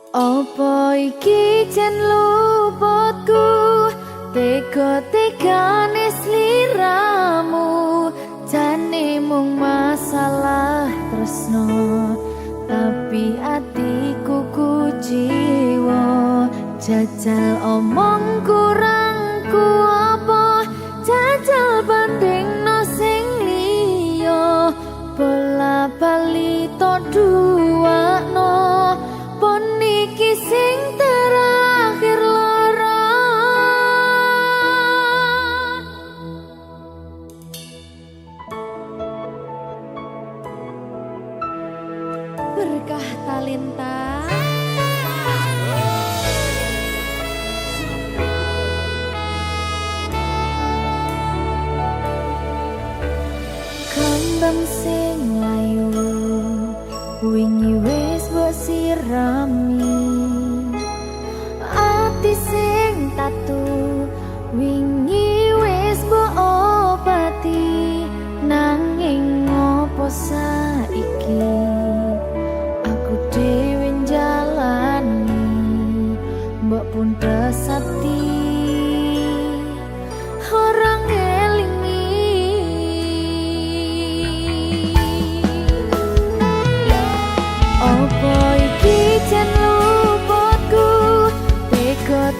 Apa iki jan luputku tega-tegane sliramu jane mung masalah tresno tapi atiku kuciwa jajal omong kurangku apa jajal bandingno sing liya bola bali to duwakno pon iki sing terakhir lara berkah talenta kembang sing layu wingi wis mbok sirami ati sing tatu wingi wis mbok obati nanging ngopo saiki aku dhewe njalani mbok pun pesati orang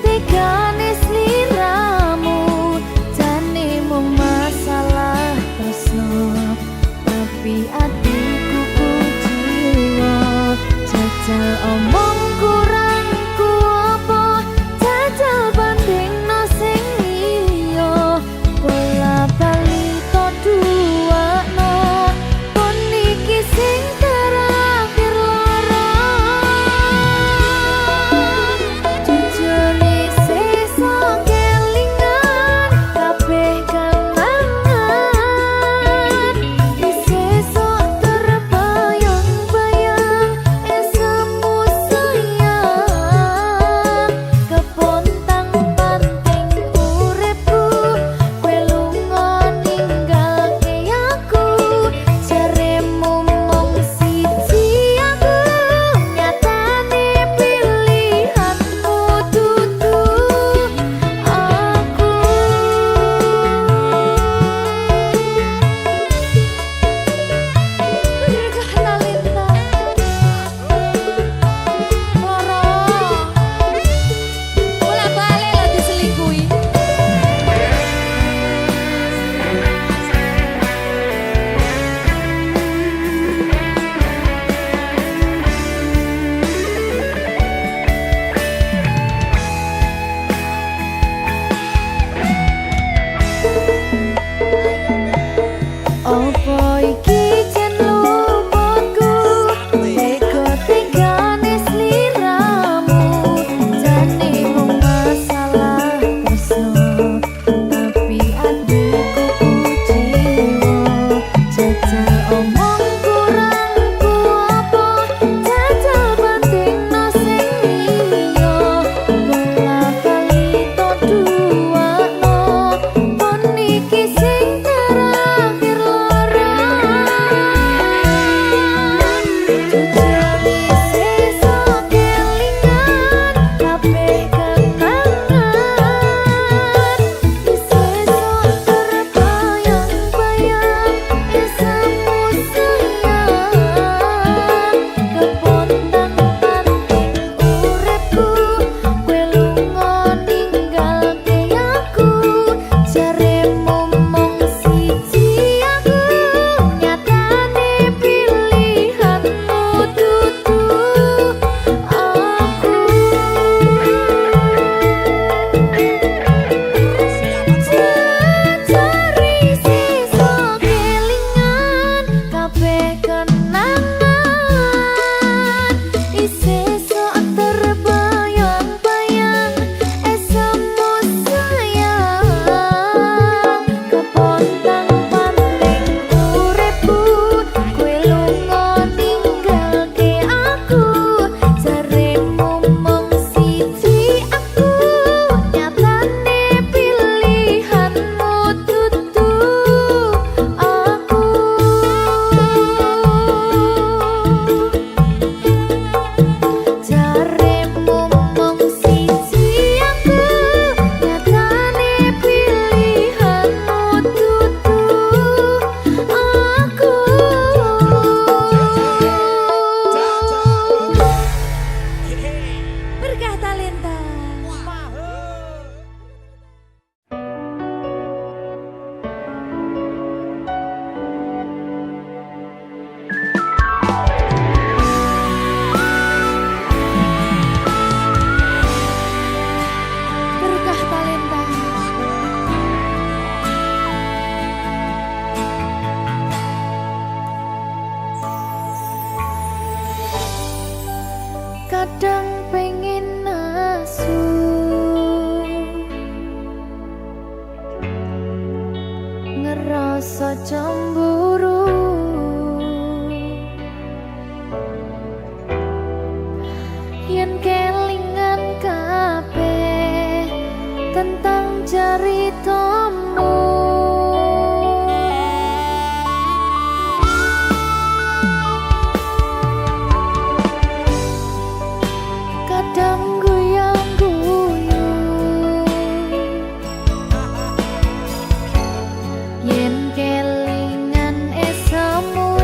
tegane sliramu jane mung masalah tresno tapi atiku yen kelingan kabeh tentang ceritamu. Kadang guyang-guyu yen kelingan esamu,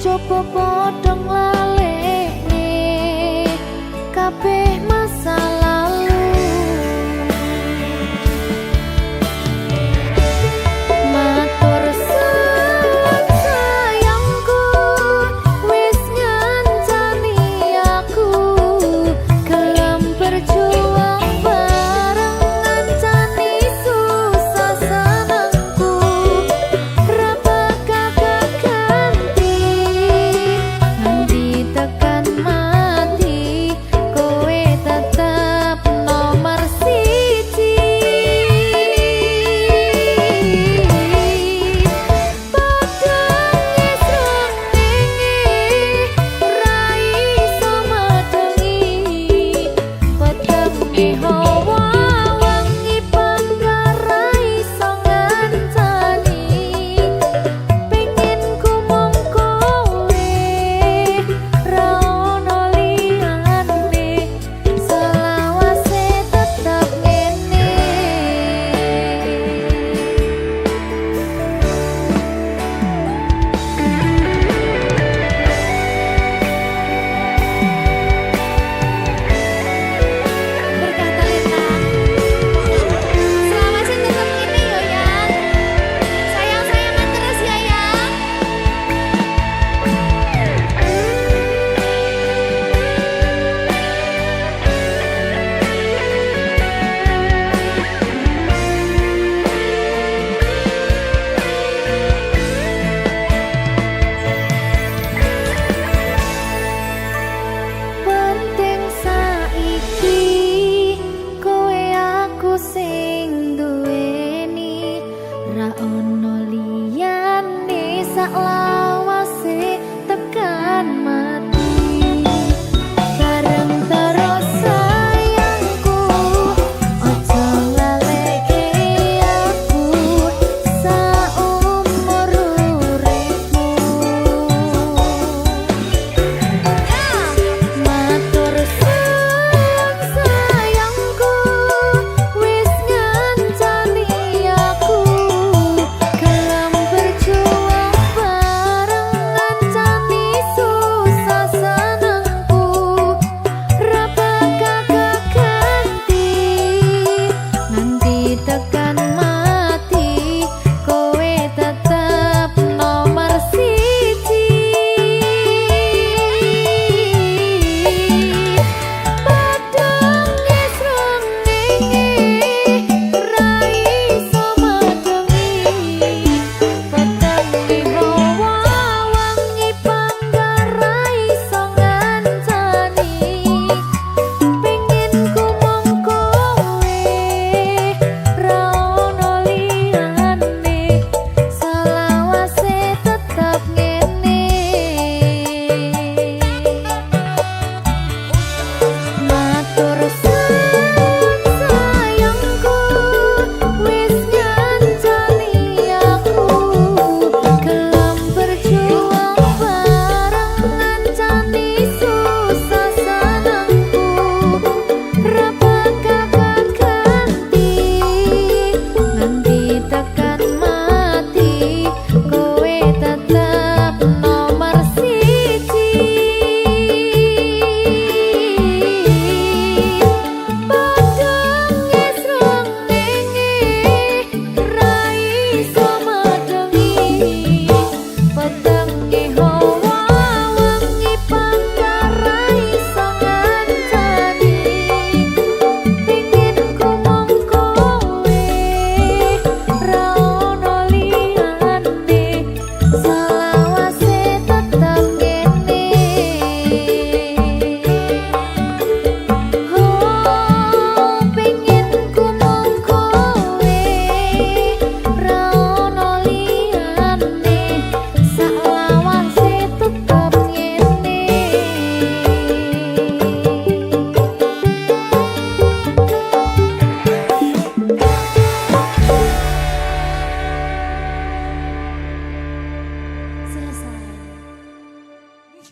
coba padha nglalekne kabeh masa lalu. Matur suwun sayangku, wis ngancani aku gelem berjuang bareng, ngancani susah senengku ra bakal ganti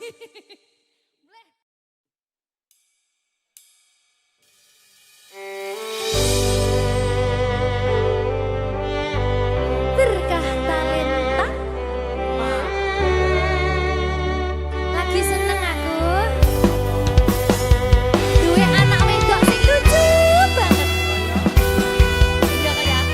Berkah talenta. Lagi seneng aku. Duwe anak wedok sing lucu banget. Udah kayak aku.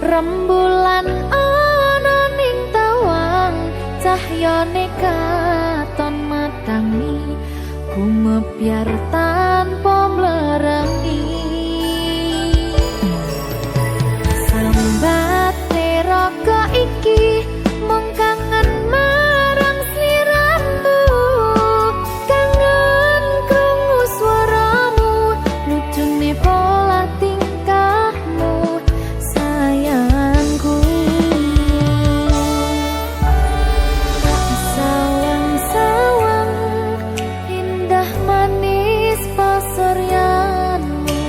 rembulan ana ning tawang cahyane katon madangi gumebyar tanpa mlerengi sambate raga iki mung kangen marang sliramu kangen krungu swaramu lucune pola tingkahmu sayangku sawang-sawang indah manis pasuryanmu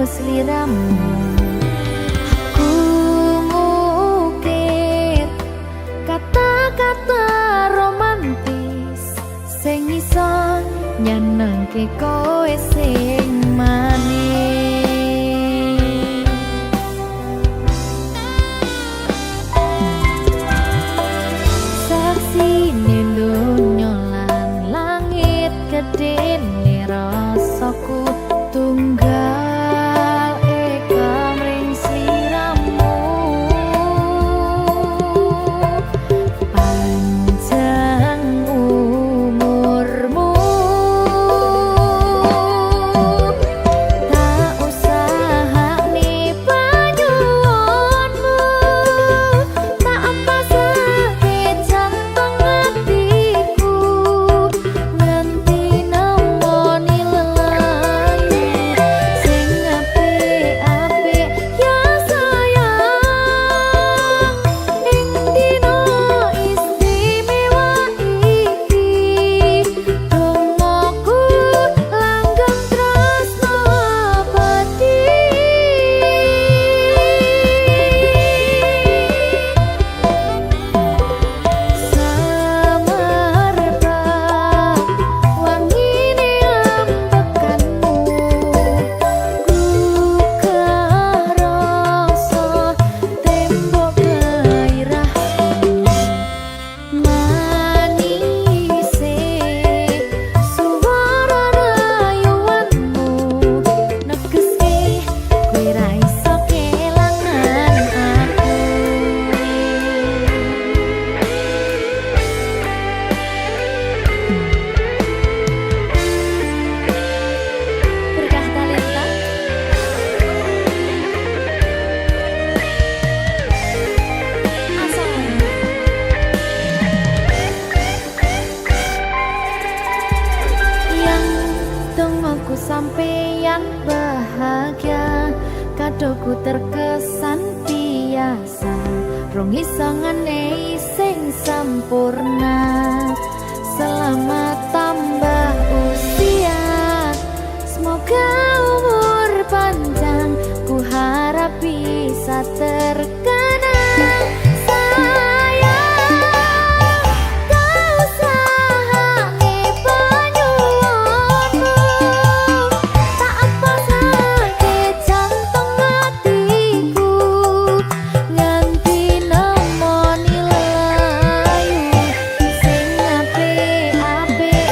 Sliramu aku ngukir kata-kata romantis sing iso nyenengke kowe sing manis. Saksine donya lan langit gedene rasaku tunggal sampeyan bahagia kadoku terkesan biasa rong iso ngenei sing sempurna. Selamat tambah usia, semoga umur panjang, ku harap bisa terkenang. Ape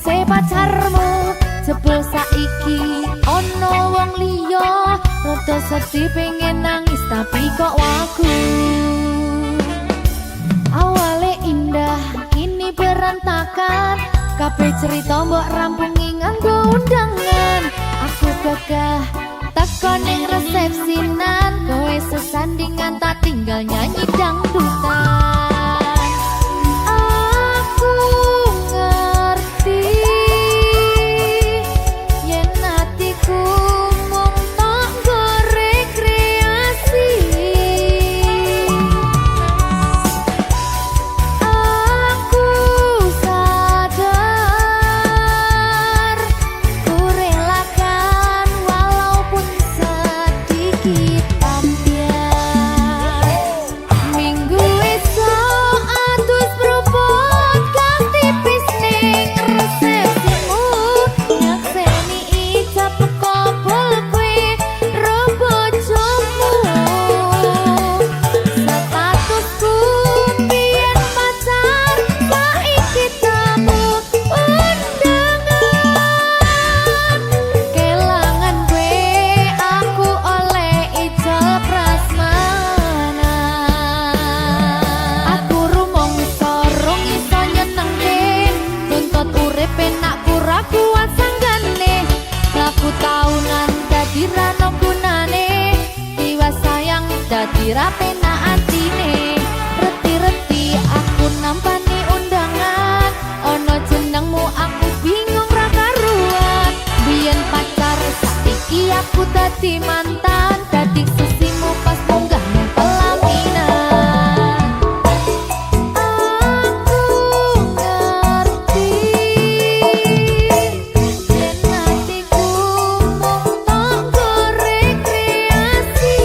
se pacarmu jebul saiki ono wong liya rada sedih pengen nangis tapi kok wagu awale indah kini berantakan kabeh cerita mbok rampungi nganggo undangan aku gagah teko ning resepsinan kowe sesandingan tak tinggal nyanyi dangdutan aku ngerti yen atiku mung tok nggo rekreasi aku sadar ku relakan walaupun sedikit ambiar minggu esok atus beruput kang tipis ning resepsimu nyakseni ijab kabul kue robo jomu statusku biyen pacar saiki tamu undangan kelangan gue aku oleh ijol prasmanan aku rumong sorong iso nyenengke nuntut urip enak kura kuat sanggane laku taunan dadi rano gunane tiwas sayang dadi rapena atine reti-reti aku nampani undangan ono jenengmu aku bingung ra karuan biyen pacar saiki aku dadi mantan dadi sesimu pas munggah nang pelaminan aku ngerti yen atiku mung tok nggo rekreasi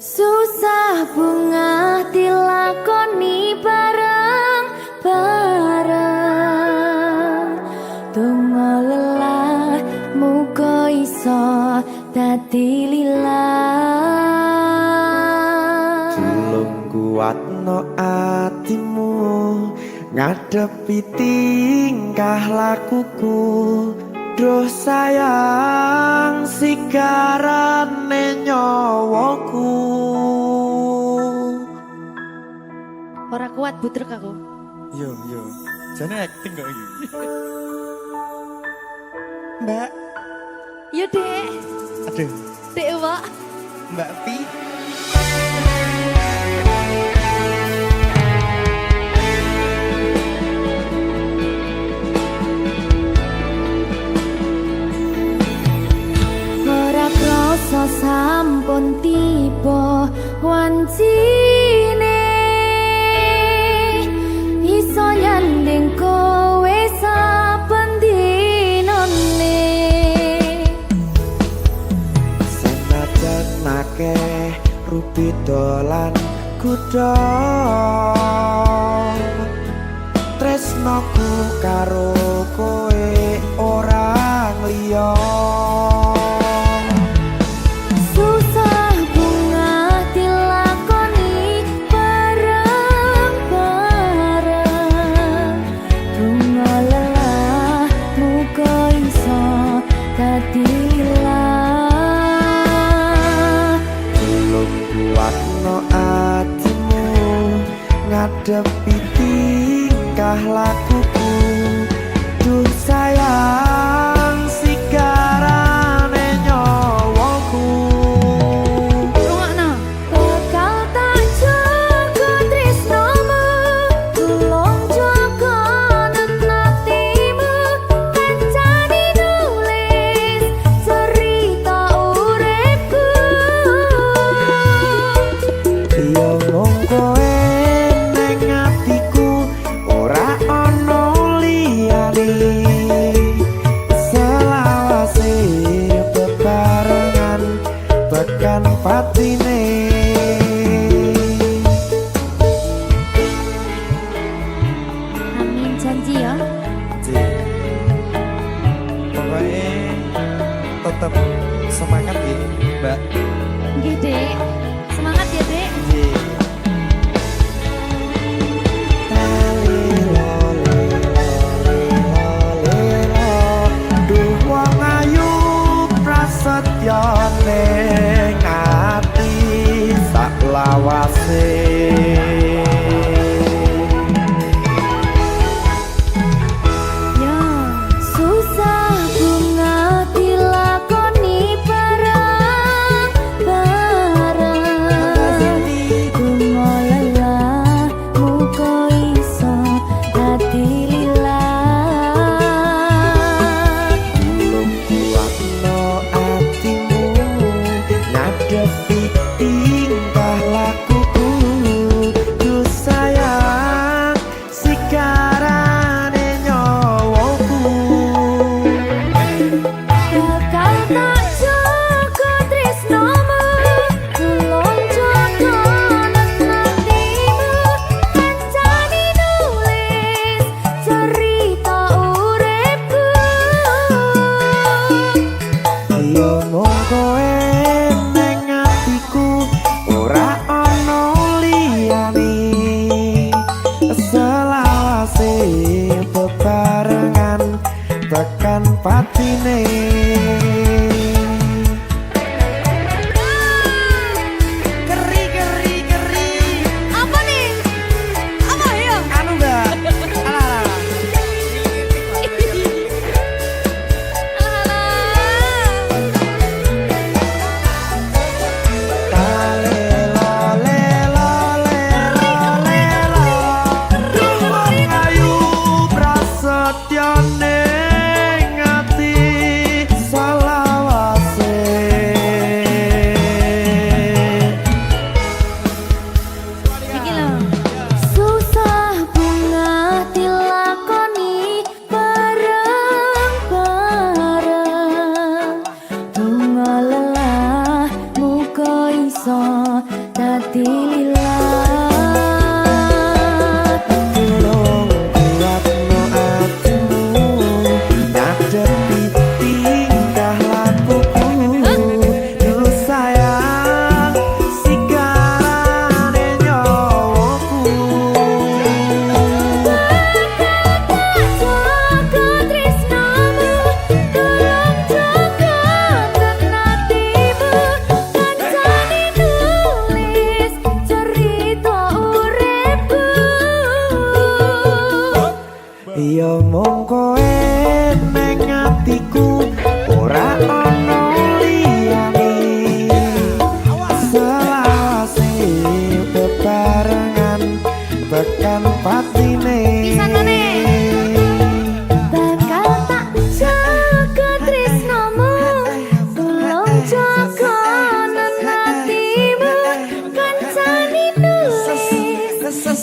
Susah bunga dilakoni bareng-bareng. Donga lelah muga iso dadi lillah. Tulung kuatno atimu ngadepi tingkah lakuku. Duh sayang sigarane nyawaku. Ora kuat butrek aku. Yo, jane acting kok iki. Mbak, Yo Dek. aduh, Dek Wak. Mbak Pi. Ora krasa sampun tiba wancine iso nyanding kowe saben dinane. Senajan akeh rupi dolan kuda, tresnoku karo kowe orang liya. Susah bunga dilakoni bareng-bareng. Donga lelah muga iso dadi lillah. Tulung kuatno atimu ngadepi tingkah lakuku. Duh sayang sigarane nyawaku. Rungokno. Bakal tak jaga tresnomu, tulung jaga nenatimu. Kancane nulis cerita uripku. Yo mung kowe ning atiku, ora ana liyane. Selawase bebarengan tekan patine. Amin janji ya. Pokoknya tetap semangat ya, Mbak. Nggih, Dek. Semangat ya, Dek. Duh wong ayu prasetyo ning ati sak lawase. Ya, susah bunga dilakoni bareng-bareng. Donga lelah muga iso dadi lillah. Tulung kuatno atimu ngadepi tingkah lakuku. Duh sayang sigarane nyawaku. Bakal tak jaga tresnomu, tulung jaga nenatimu. Kancane nulis cerita uripku. Yo mung kowe ning atiku, ora ana liyane. Selawase bebarengan tekan patine. Keri. Apa nih? Apa ya? Anu Mbak. Alah. Prasetyo ning ati salah ya mung kowe ning atiku ora ana liyane selawase bebarengan tekan patine bakal tak jaga tresnomu tulung jaga nenatimu kancani nulis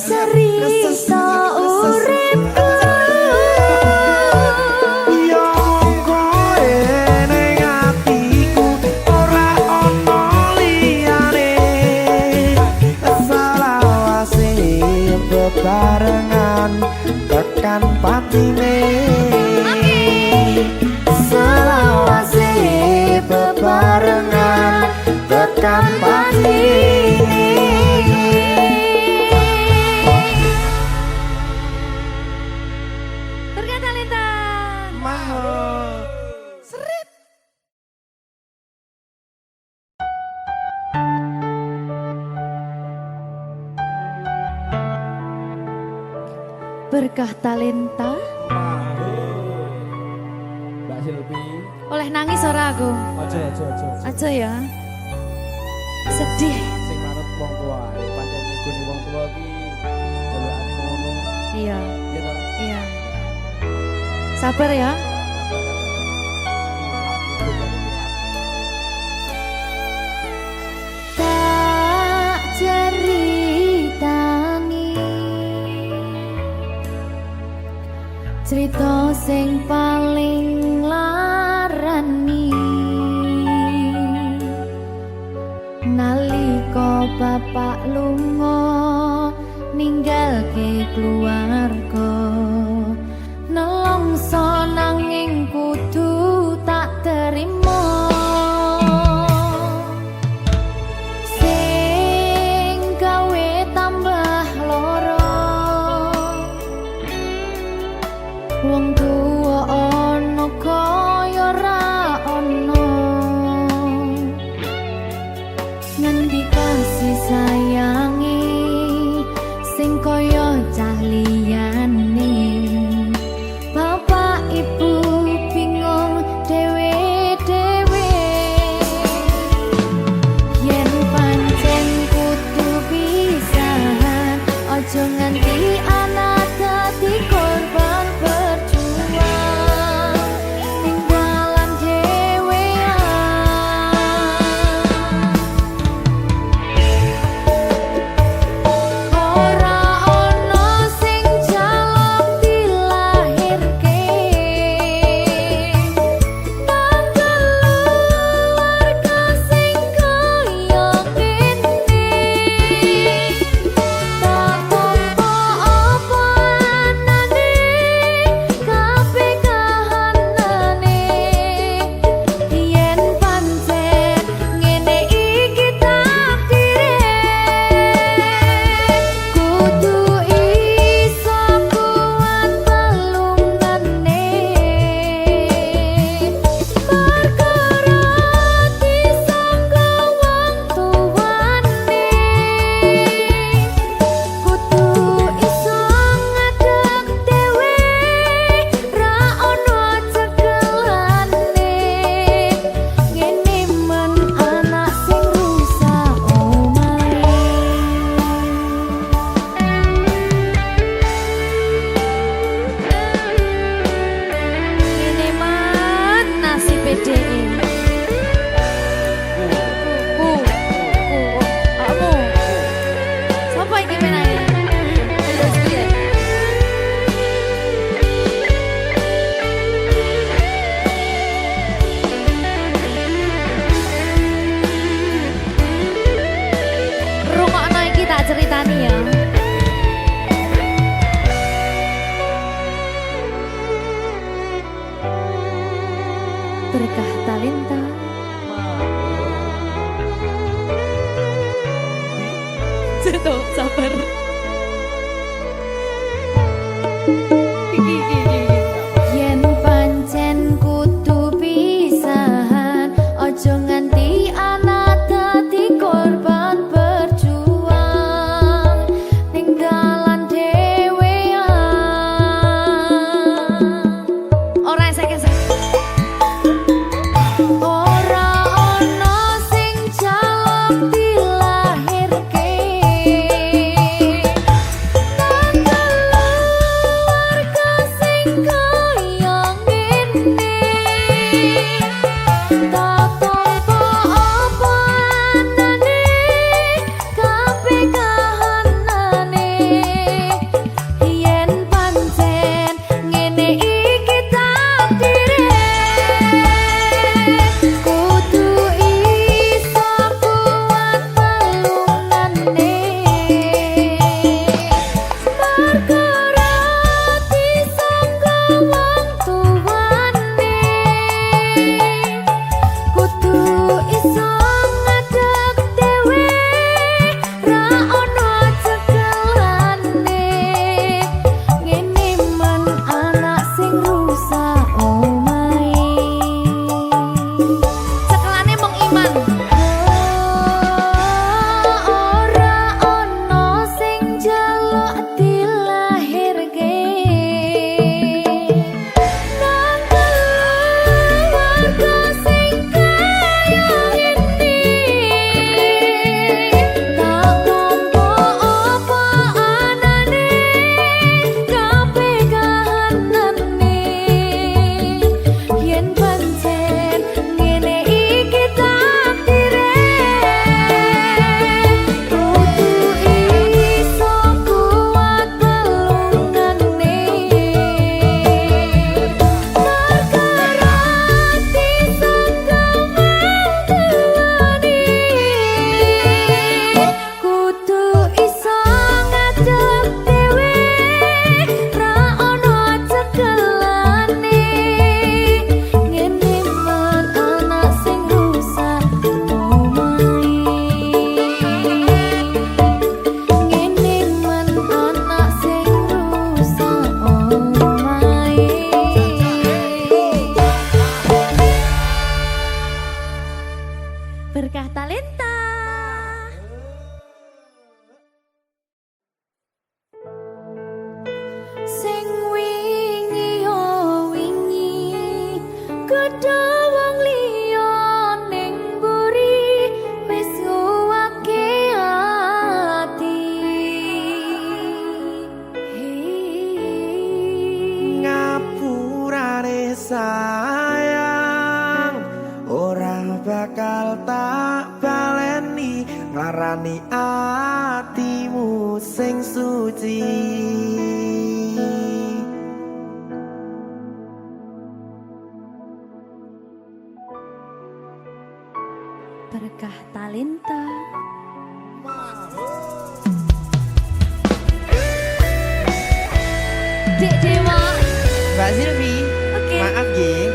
cerita uripku ya mung kowe ning atiku ora ana liyane selawase bebarengan tekan patine selawase bebarengan tekan patine. Berkata Lintang Mahal. Seret. berkah talenta Mbak Silvi, oleh nangis ora aku aja. aja ya sedih Sing manut wong tua, pancen ngikuni wong tua ki jelekane ngono. iya Ya ta? iya sabar ya tak ceritani cerita sing paling larani nalika bapak lunga ninggalke keluarga nelongso nanging kudu tak terima sing gawe tambah loro wong tuwa ana kaya ra ana ngendi kasih sayangi sing kaya cah liyane bapak ibu bingung dhewe-dhewe yen pancen kudu pisahan aja nganti anak dadi korban berjuang tinggalan dhewean ora ana sing jaluk dilahirke tanggal keluarga sing kaya kene tak tampa apa anane kabeh kahanane yen pancen ngene iki takdire kudu iso kuat balungane perkara disangka wong tuwane kudu iso ngadeg dhewe ra ono cekelane ngene men anak sing rusak omahe ngene men nasib dhewe kamu sapa iki menane terus piye rungokno iki tak ceritani ya berkah talenta Cetok sabar yen pancen kudu pisahan aja nganti anak dadi korban berjuang tinggalan dhewean Talenta. Sing wingi yo wingi gedhe wong liya ning mburi wis nguwake ati. Ngapurane sayang ora bakal tak baleni nglarani atimu sing suci. Berkah Talenta. Dek Dewa. Mbak Silvi, Oke. maaf nggih.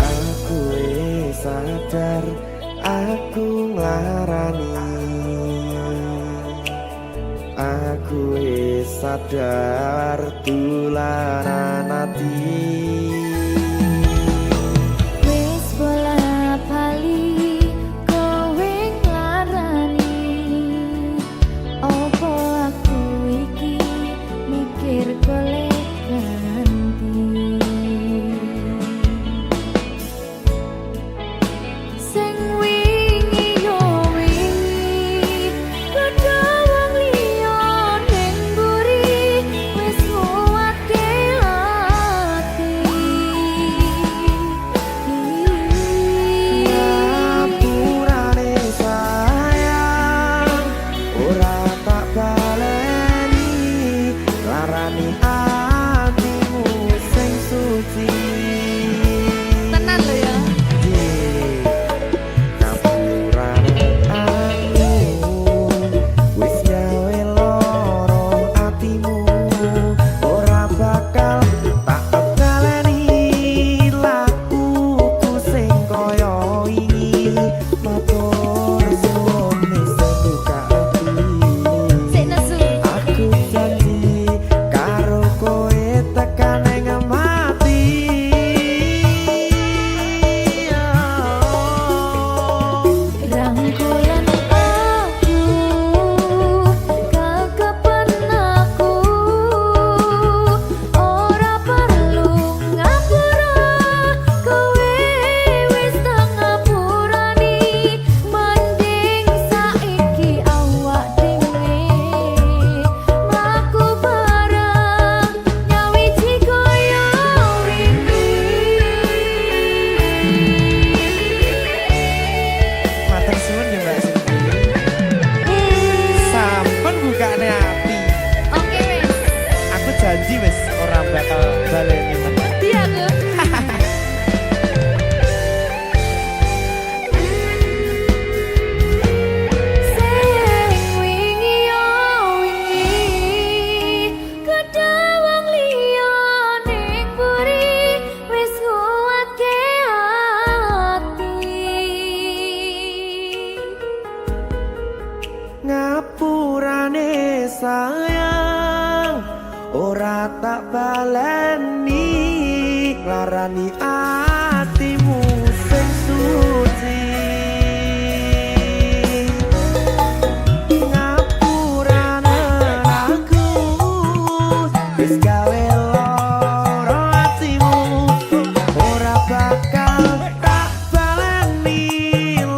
Aku wis sadar aku nglarani. Aku wis sadar tulanan ati. Wis bola bali kowe nglarani. Opo aku iki mikir golek ganti. Sing wingi yo wingi gedhe wong liya ning mburi wis nguwake ati. Ngapurane sayang ora tak baleni larani atimu sing suci. Tenan lho ya. Ngapurane aku wis gawe loro atimu ora bakal tak baleni lakuku sing kaya wingi matur suwun wis buka ati. Sik nesu. Aku janji karo kowe tekan ing mati. Rangkulan aku kekepen aku ora perlu ngapura kowe wis tak ngapurani mending saiki awak dhewe mlaku bareng nyawiji kaya Matur suwun ya Mbak Silvi. Sampun bukane ati. Oke wis. Aku janji wis ora bakal baleni meneh. Iya aku. Sing wingi yo wingi gedhe wong liya ning mburi wis nguwake ati. Ngapurane sayang ora tak baleni larani atimu sing suci. Ngapurane aku wis gawe loro atimu ora bakal tak baleni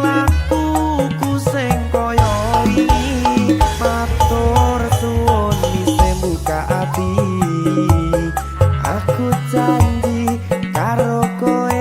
lakuku sing kaya wingi matur suwun wis buka ati. Aku janji karo kowe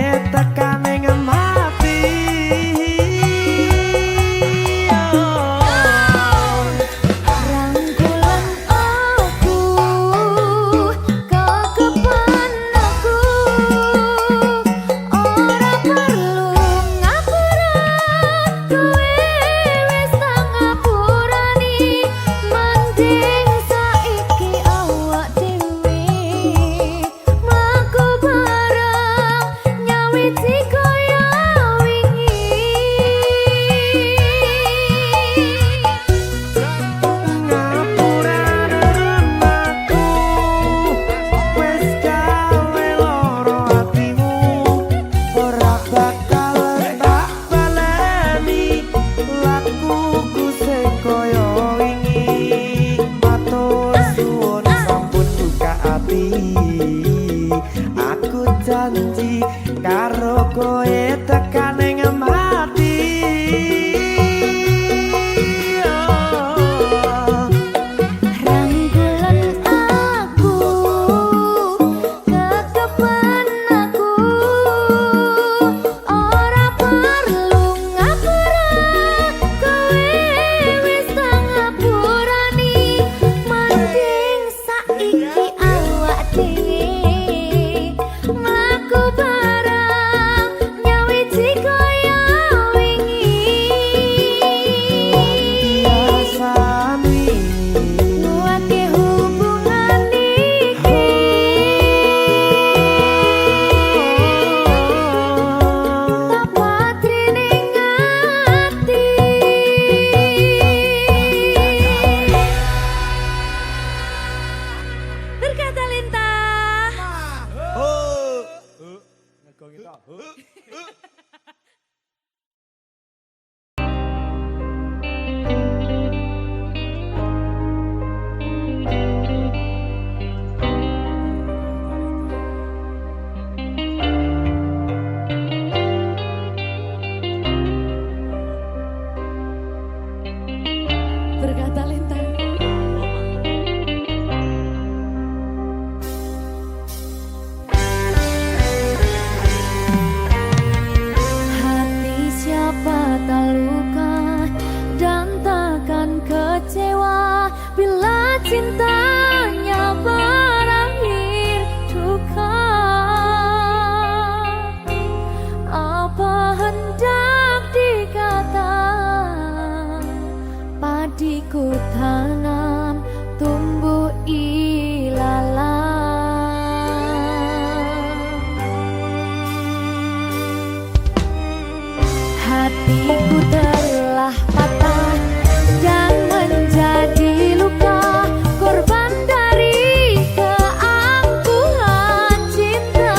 cintanya berakhir duka. Apa hendak dikata, padiku tanam tumbuh ilalang. Hatiku telah patah dan menjadi luka, korban dari keangkuhan cinta.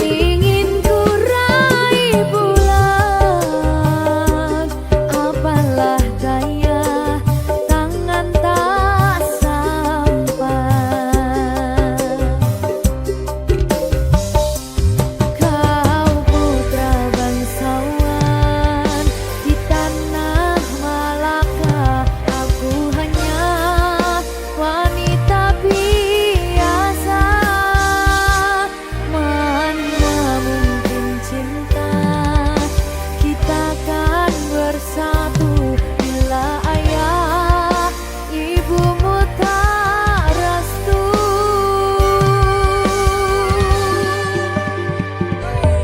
Ingin ku raih bulan, apalah daya, tangan tak sampai. Kau putra bangsawan di tanah Malaka, aku hanya wanita biasa. Mana mungkin cinta kita kan bersatu bila ayah ibumu tak restu.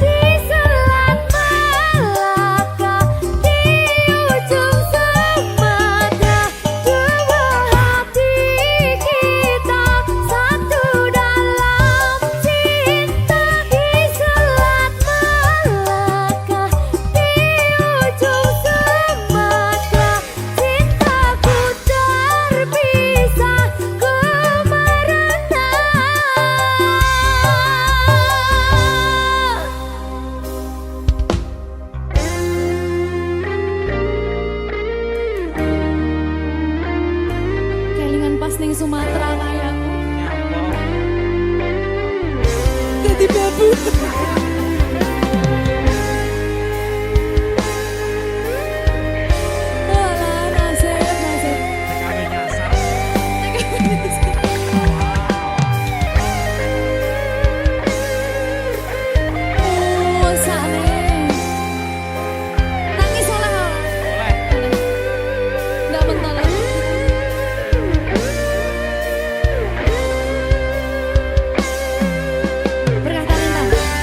Di selat Malaka, di ujung Sumatera, dua hati kita satu dalam cinta. Di selat Malaka, di ujung Sumatera, cintaku terpisah ku merana. Kelingan pas ning Sumatera kayakku. Jadi babu. Alah, nasib. Kami nyasar. Oh, sakne. Nangis oleh. Oleh. Nggak bentar lagi. Berkah talenta.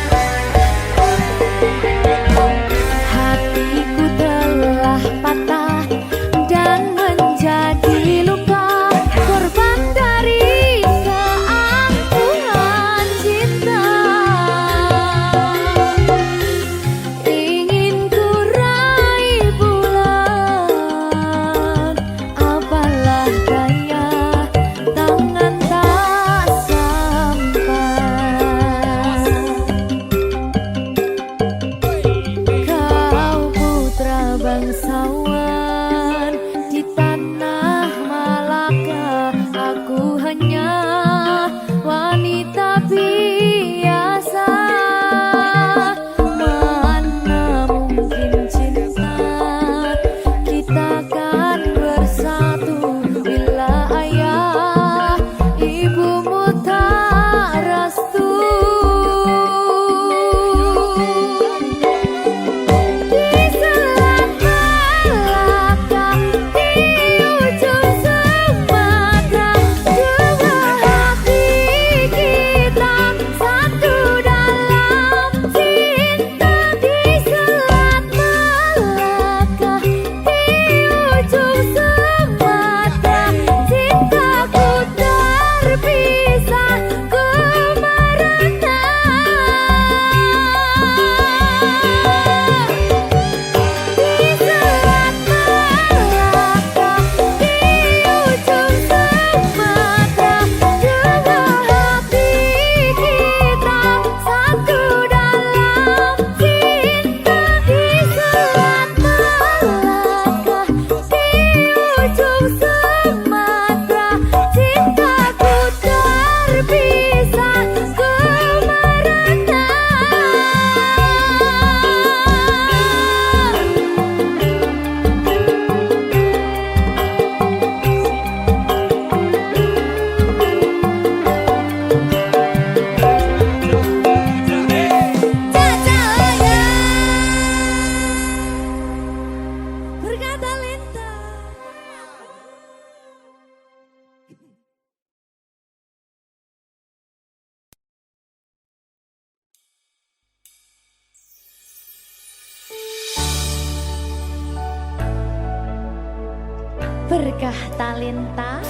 berkah talenta.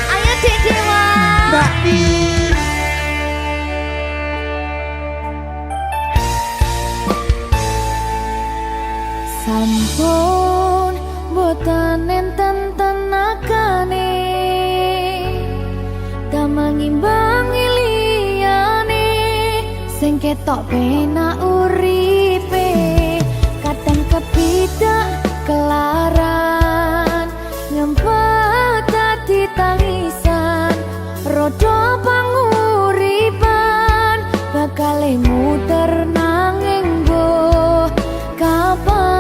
Ayo Dek Dewa. Mbak Nin. Sampun boten enten tenagane damang imbangi liyane sing ketok penak uripe kadang kepidak kelaran ngempet dadi tangisan rodo panguripan bakal muter nanging boh kapan.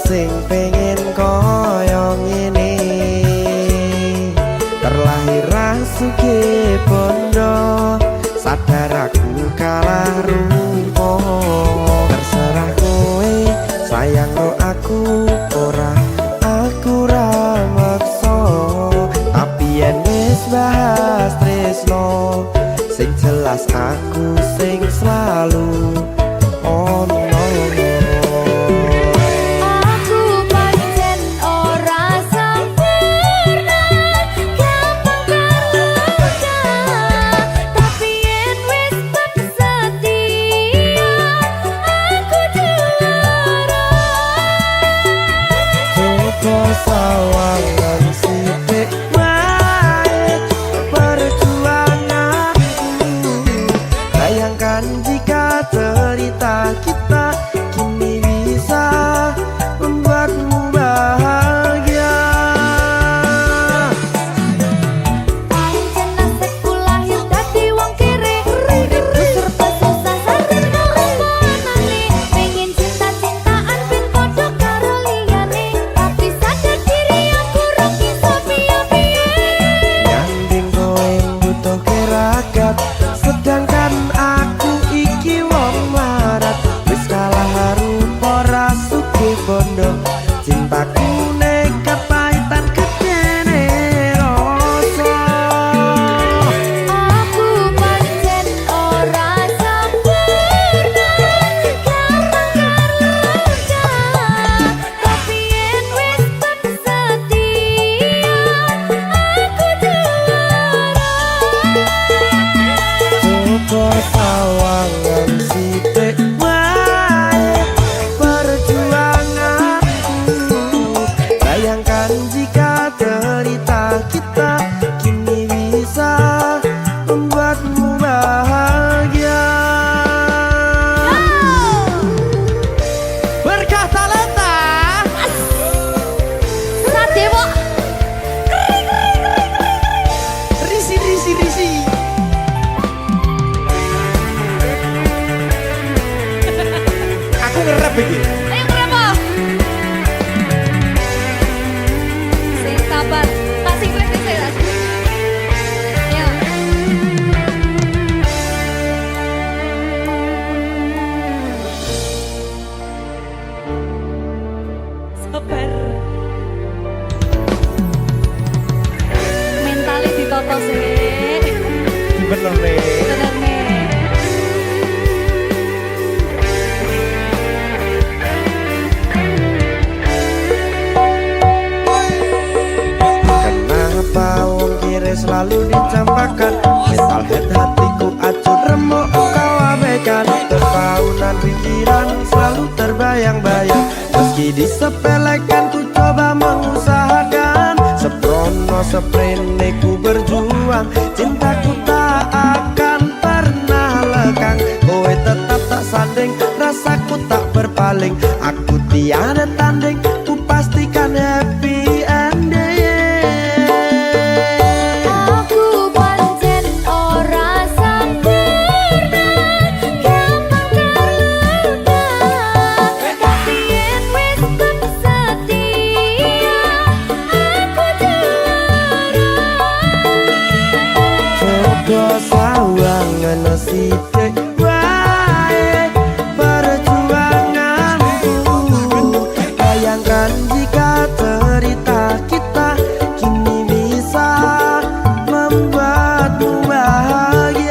Sing pengen koyo ngene terlahir sugih bondo sadar aku kalah rumpo terserah kowe sayang ro aku ora aku ra maksa tapi yen wis bahas tresno sing jelas aku sing selalu ono. Sawangan sithik wae perjuanganku bayangkan jika cerita kita kini bisa membuatmu bahagia. Pancen nasibku lahir dadi wong kere uripku serba susah sadar kelakuanane pengen cinta-cintaan ben padha karo liyane tapi sadar diri aku rong iso piye-piye Nyanding kowe butuh keragat sedangkan aku iki wong marat wis kalah rupa ra sugih bondo cintaku nekat pahitan gedene rasa. aku pancen ora sempurna gampang luka tapi yen wis setia aku juara. Coba sawangan sithik wae perjuanganku bayangkan jika cerita kita kini bisa membuatmu bahagia. Berkah talenta. Sadewo Risi. Aku ngerap iki. ayo berapa? Sing sabar, kasih gue sih. Ayo. Sabar. Mentalnya ditoto sih. Bener nih. Bener nih. Kenapa wong kiri selalu dicampakan mental head hatiku acur remuk kau abaikan terpaunan pikiran selalu terbayang-bayang meski disepelekan ku coba mengusahakan seprono seprene ku berjuang cintaku tak akan pernah lekang kowe tetap tak sanding rasaku tak berpaling aku tiada tanding ku pastikan happy ending. Aku pancen ora sempurna gampang terluka tapi yen wis setia aku juara. Coba sawangan sithik wae perjuanganku bayangkan jika cerita kita kini bisa membuatmu bahagia.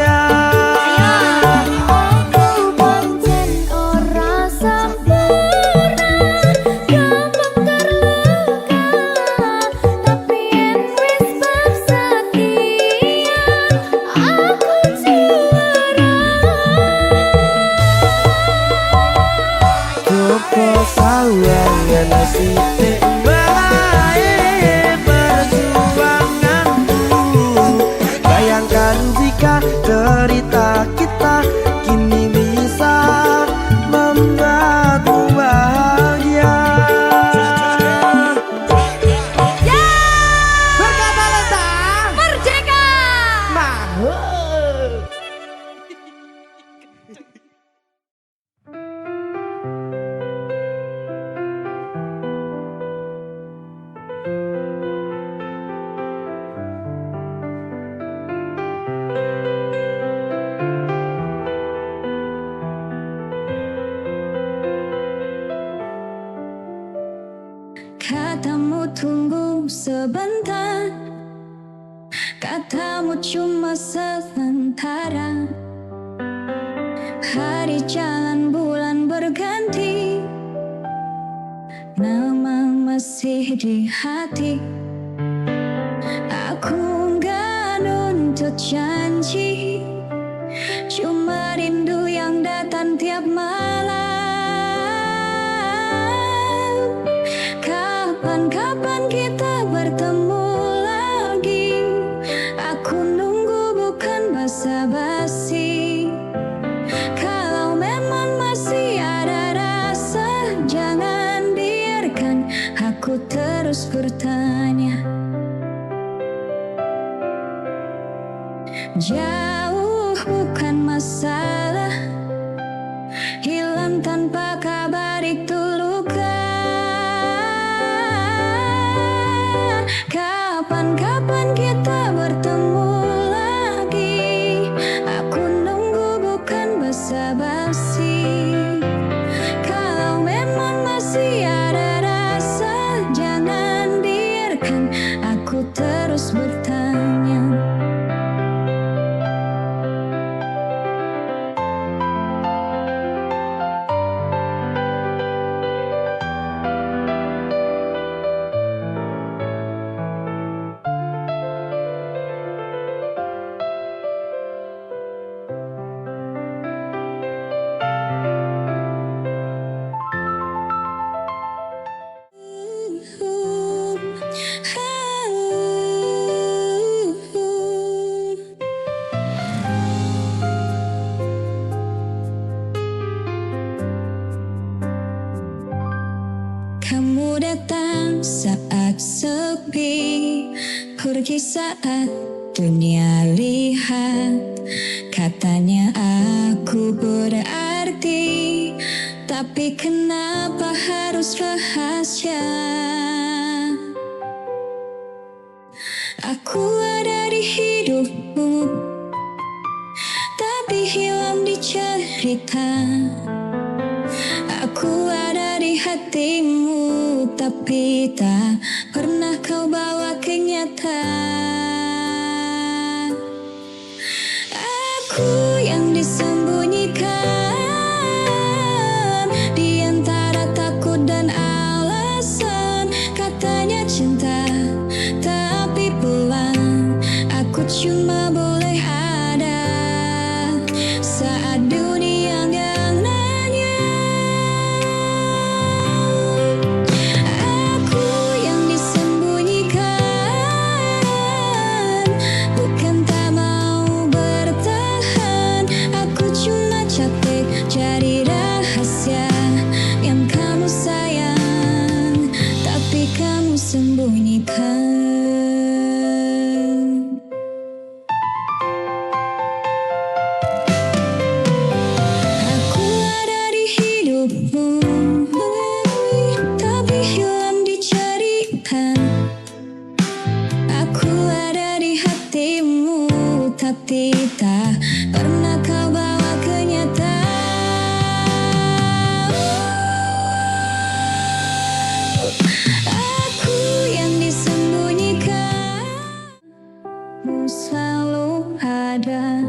Cerita kita kini bisa membuatmu bahagia. Berkata Lenta Merdeka. Mahal. Katamu tunggu sebentar, katamu cuma sementara. Hari jalan bulan berganti, nama masih di hati. Aku nggak nuntut janji, cuma rindu yang datang tiap malam. Kapan kita bertemu lagi? Aku nunggu bukan basa-basi. Kalau memang masih ada rasa, jangan biarkan aku terus bertanya. Jauh bukan masalah, hilang tanpa kabar itu luka. Kapan kita bertemu lagi? Aku nunggu bukan basa-basi. Kalau memang masih ada rasa, jangan biarkan aku terus bertanya. Kamu datang saat sepi, pergi saat dunia lihat. Katanya aku berarti, tapi kenapa harus rahasia? Aku ada di hidupmu, tapi hilang di cerita. Aku ada di hatimu, tapi tak pernah kau bawa kenyataan. Aku yang disembunyikan di antara takut dan alasan. Katanya cinta, tapi pulang aku cuma boleh ada saat dunia nggak nanya. Aku yang disembunyikan, bukan tak mau bertahan. Aku cuma capek cari rahasia yang kamu sayang, tapi kamu sembunyikan. Aku ada di hidupmu, tapi hilang di cerita. Aku ada di hatimu, tapi tak pernah kau bawa kenyataan. Aku yang disembunyikan, selalu ada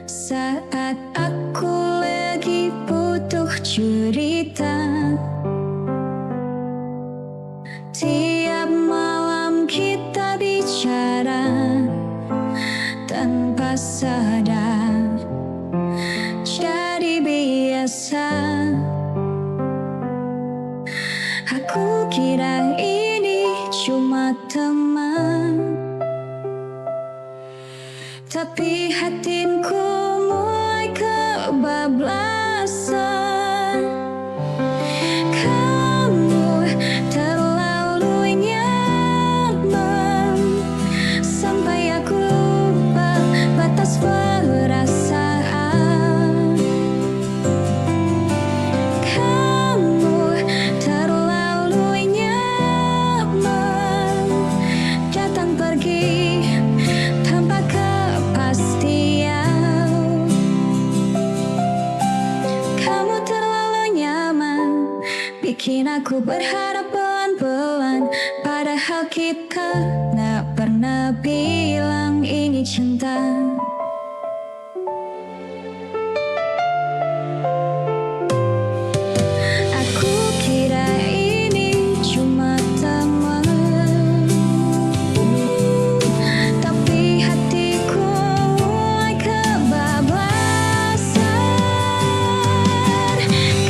saat aku lagi butuh cerita. Tiap malam kita bicara tanpa sadar, jadi biasa. Aku kira ini cuma teman, tapi hatinku mulai kebablasan. Kamu terlalu nyaman sampai aku lupa batas perasaan. Kamu terlalu nyaman datang pergi tanpa kepastian. Kamu terlalu nyaman bikin aku berharap pelan-pelan, padahal kita gak pernah bilang ini cinta. Aku kira ini cuma teman, tapi hatiku mulai kebablasan.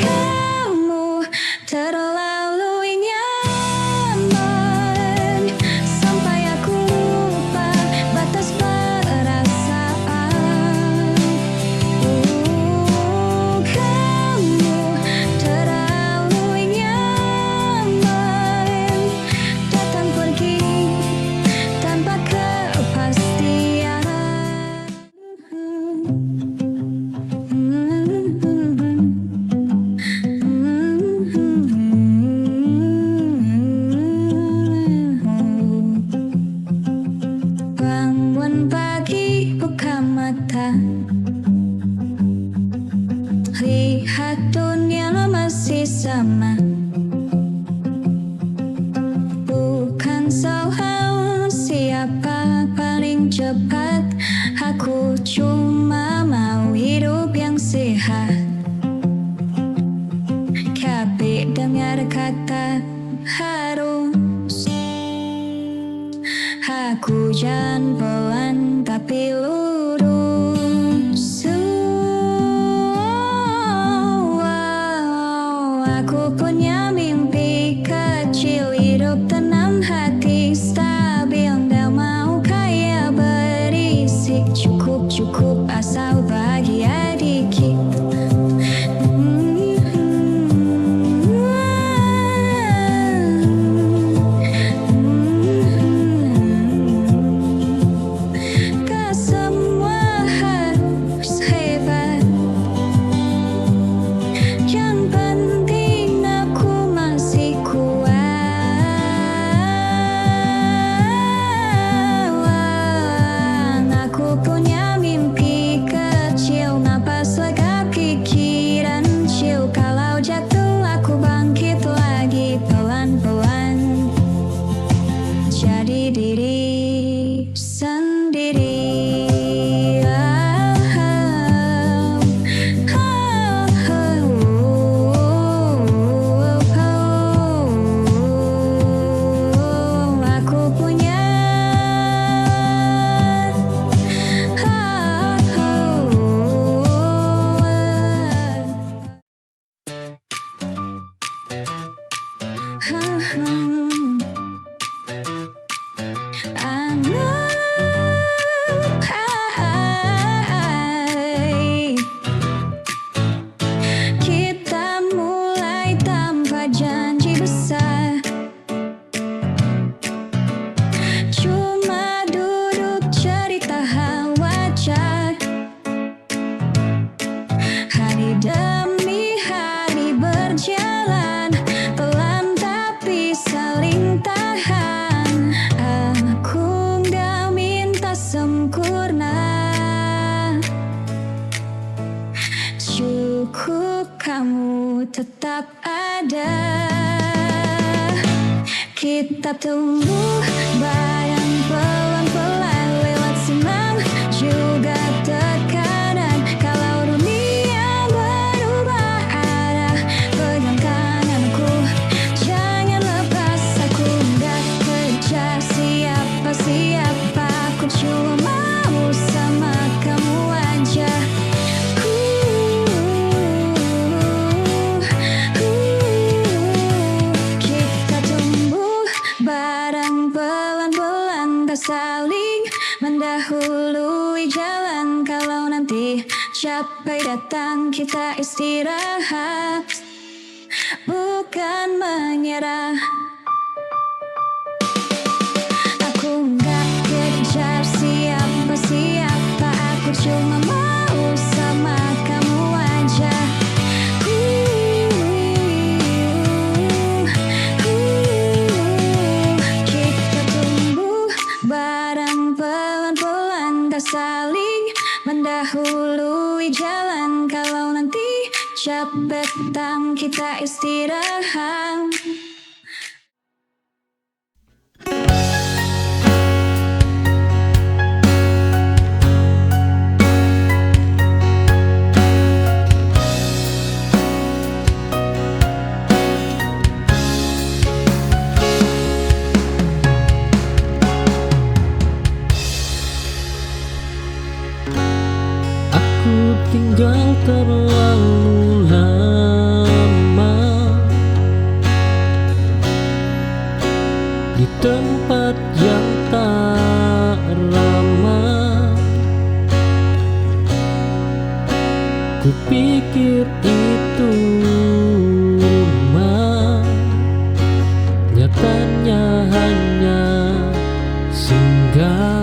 Kamu terlalu nyaman sampai aku lupa batas perasaan. Kamu terlalu nyaman datang pergi tanpa kepastian. Bangun pagi, buka mata, lihat dunia masih sama. Bukan soal siapa paling cepat, aku cuma mau hidup yang sehat. Tapi dengar kata harus, aku jalan pelan tapi lurus. Aku punya mimpi kecil, hidup tenang, hati stabil, gak mau kaya berisik, cukup asal bahagia dikit. Gak semua harus hebat, yang penting aku masih kuat. Aku punya mimpi kecil, napas lega pikiran chill. Kalau jatuh aku bangkit lagi pelan-pelan, jadi diri sendiri. Aku punya I know kita mulai tanpa janji besar, cuma duduk cerita hal wajar. Hari demi hari berjalan, pelan tapi saling tahan. Aku gak minta sempurna, cukup kamu tetap ada. Kita tumbuh bareng pelan-pelan, lewat senang juga tekanan. Kalau dunia berubah arah, pegang tanganku, jangan lepas. Aku gak kejar siapa-siapa, aku cuma mau sama kamu aja. Kita tumbuh bareng pelan-pelan. Capek datang kita istirahat, bukan menyerah. Aku nggak kejar siapa-siapa, aku cuma mau sama kamu aja. Kita tumbuh bareng pelan-pelan, tak saling mendahului jalan. Kalau nanti capek datang kita istirahat. Aku tinggal terlalu lama di tempat yang tak ramah. Kupikir itu rumah, nyatanya hanya singgah.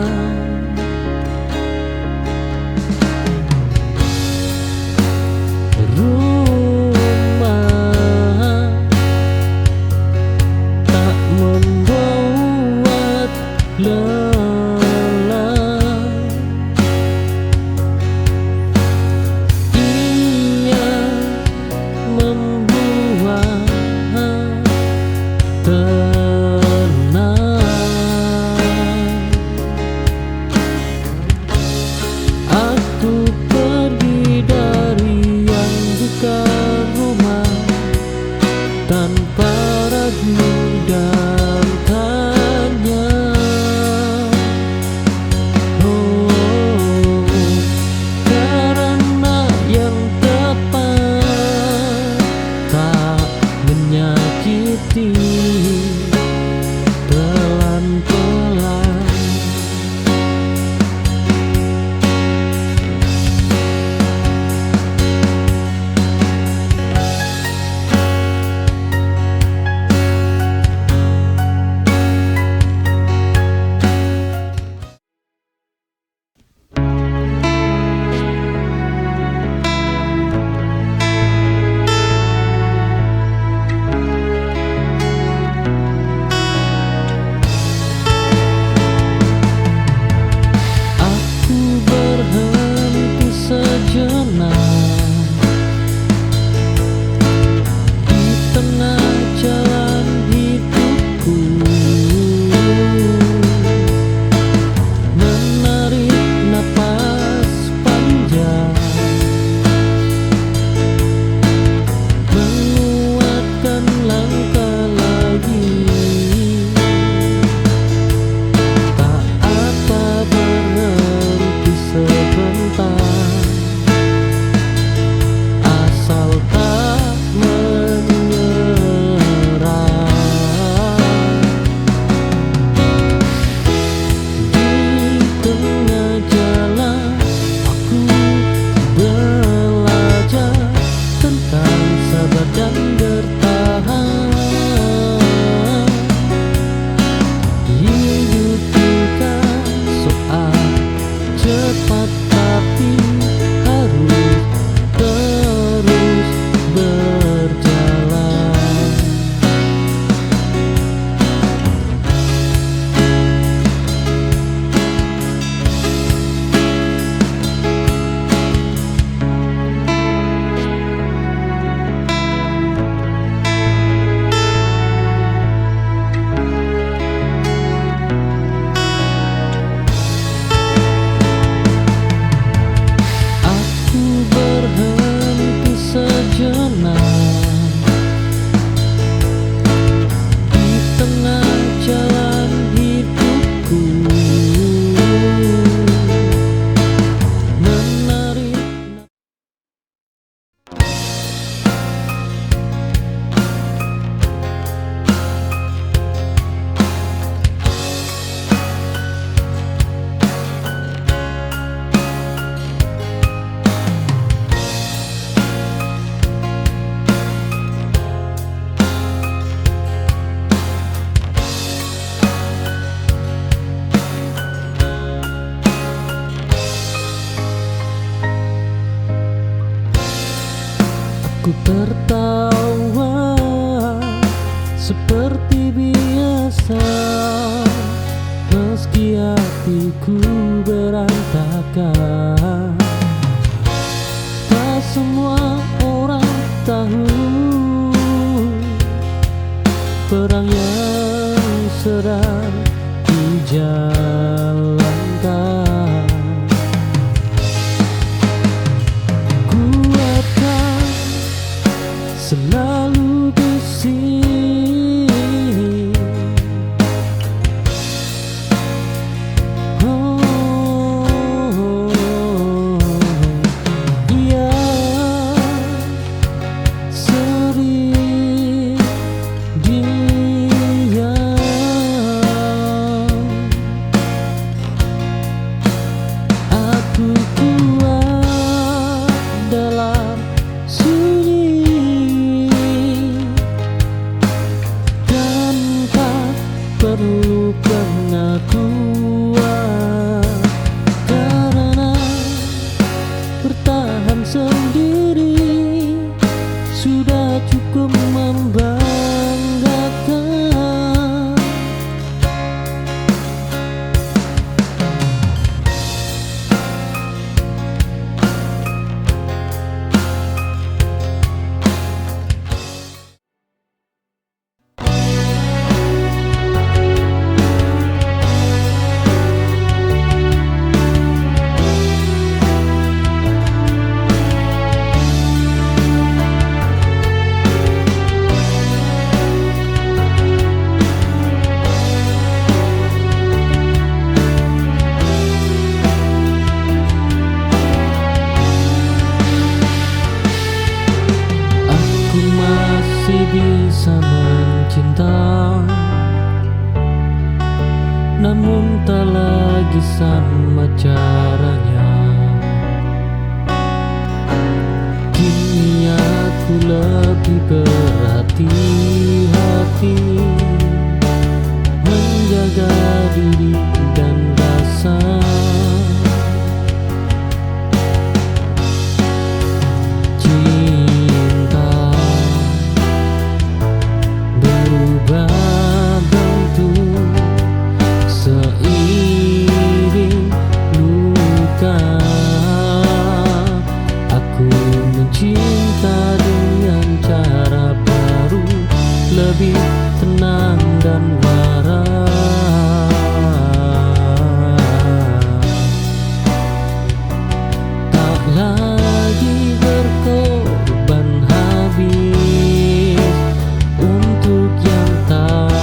Ku tertawa seperti biasa, meski hatiku berantakan. Tak semua orang tahu perang yang sedang dijalankan. Ku akan selalu di sini. Oh, iya, sering diam. Aku kuat dalam sunyi dan tak perlu pengakuan, karena bertahan sendiri sudah cukup membanggakan. Aku masih bisa mencinta, namun tak lagi sama caranya. Kini aku lebih berhati-hati menjaga diri dan rasa. Cinta berubah bentuk seiring luka. Aku mencinta dengan cara baru, lebih tenang dan waras. Tak lagi berkorban habis untuk yang tak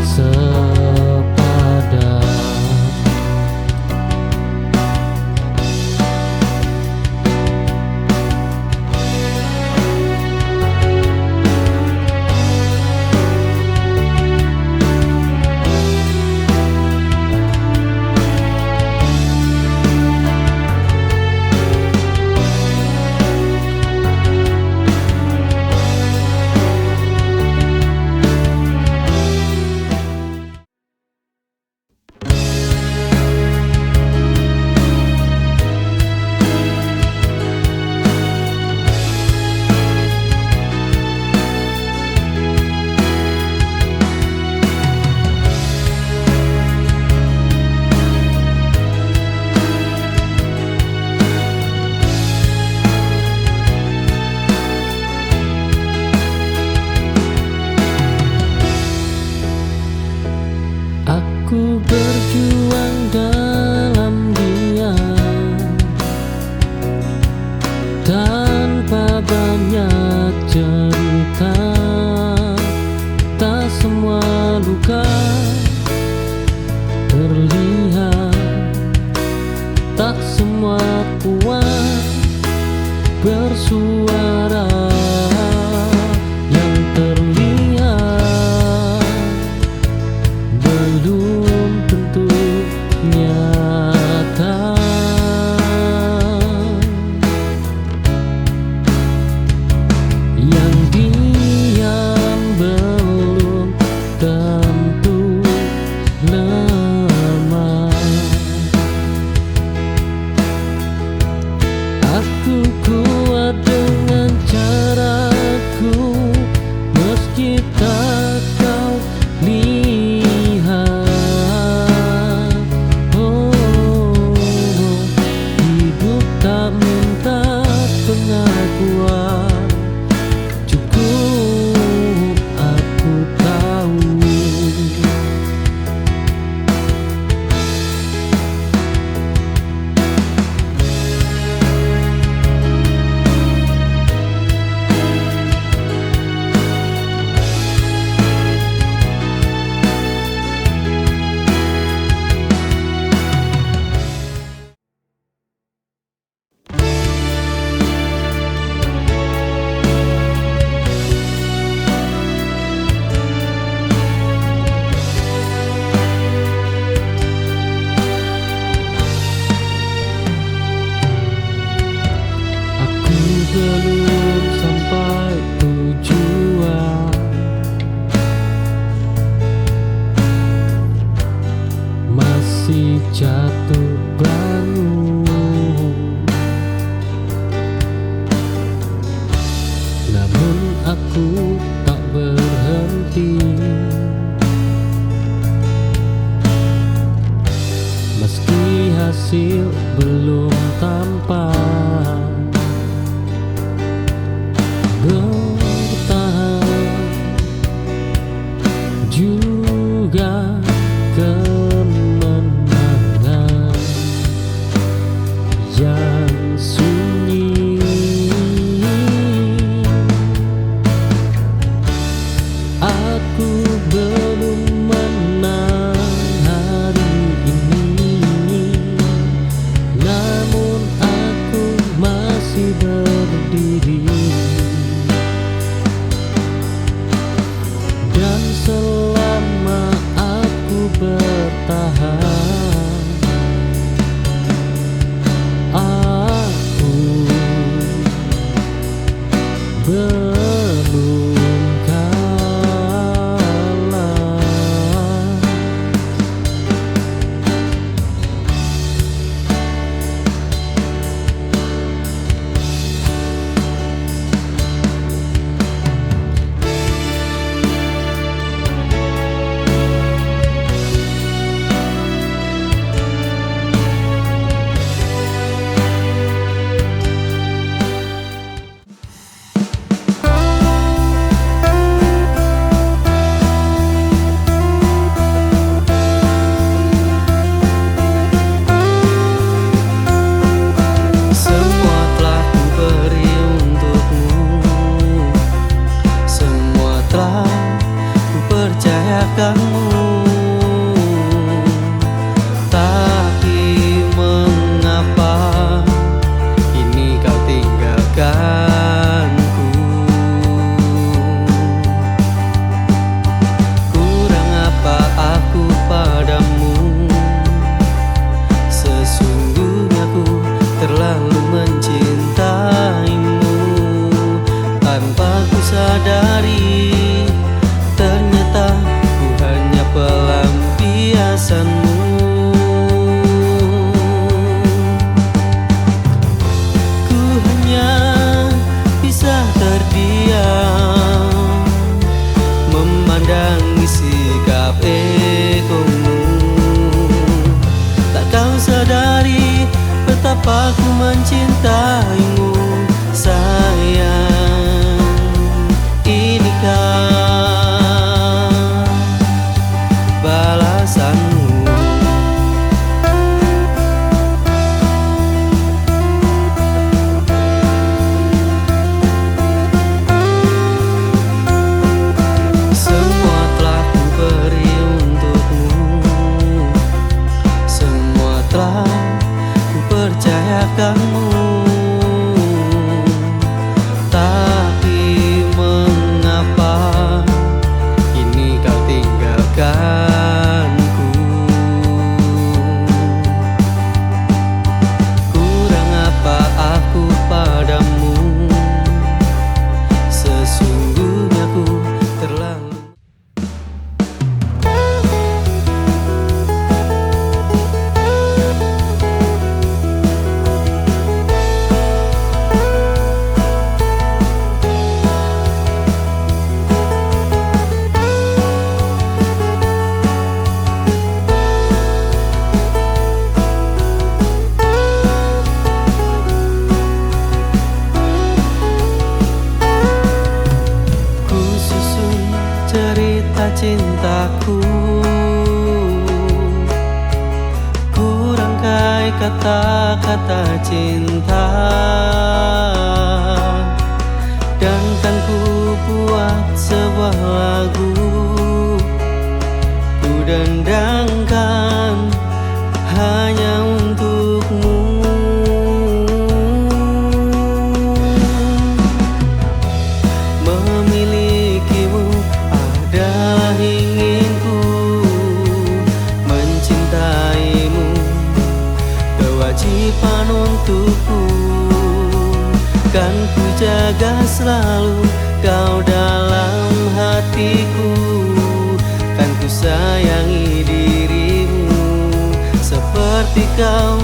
sepadan. Aku berjuang dalam diam, tanpa banyak cerita. Tak semua luka terlihat, tak semua kuat bersuara. Yang terlihat belum tentu nyata. Yang diam belum tentu lemah. belum tampak bertahan, juga kemenangan yang sunyi. Aku belum menang hari ini, namun aku masih berdiri. Dan selama aku bertahan, aku belum kalah. Semua telah ku beri untukmu, semua telah ku percayakanmu. Tapi mengapa kini kau tinggalkanku? Kurang apa aku padamu? Sesungguhnya ku terlalu mencintaimu. Tanpa ku sadari, ternyata ku hanya pelampiasanmu. Ku hanya bisa terdiam, memandangi sikap egomu. Tak kau sadari betapa ku mencintaimu, sayang. Inikah balasanmu? Semua telah ku beri untukmu, semua telah ku percayakanmu. Tapi mengapa kini kau tinggalkanku? Kurang apa aku padamu? Sesungguhnya ku terlalu. Ku susun cerita cintaku, ku rangkai kata-kata cinta, dan kan ku buat sebuah lagu. Ku dendangkan hanya untukmu. Memilikimu adalah inginku, mencintaimu kewajiban untukku. Kan ku jaga selalu kau dalam hatiku, kan ku sayangi dirimu seperti kau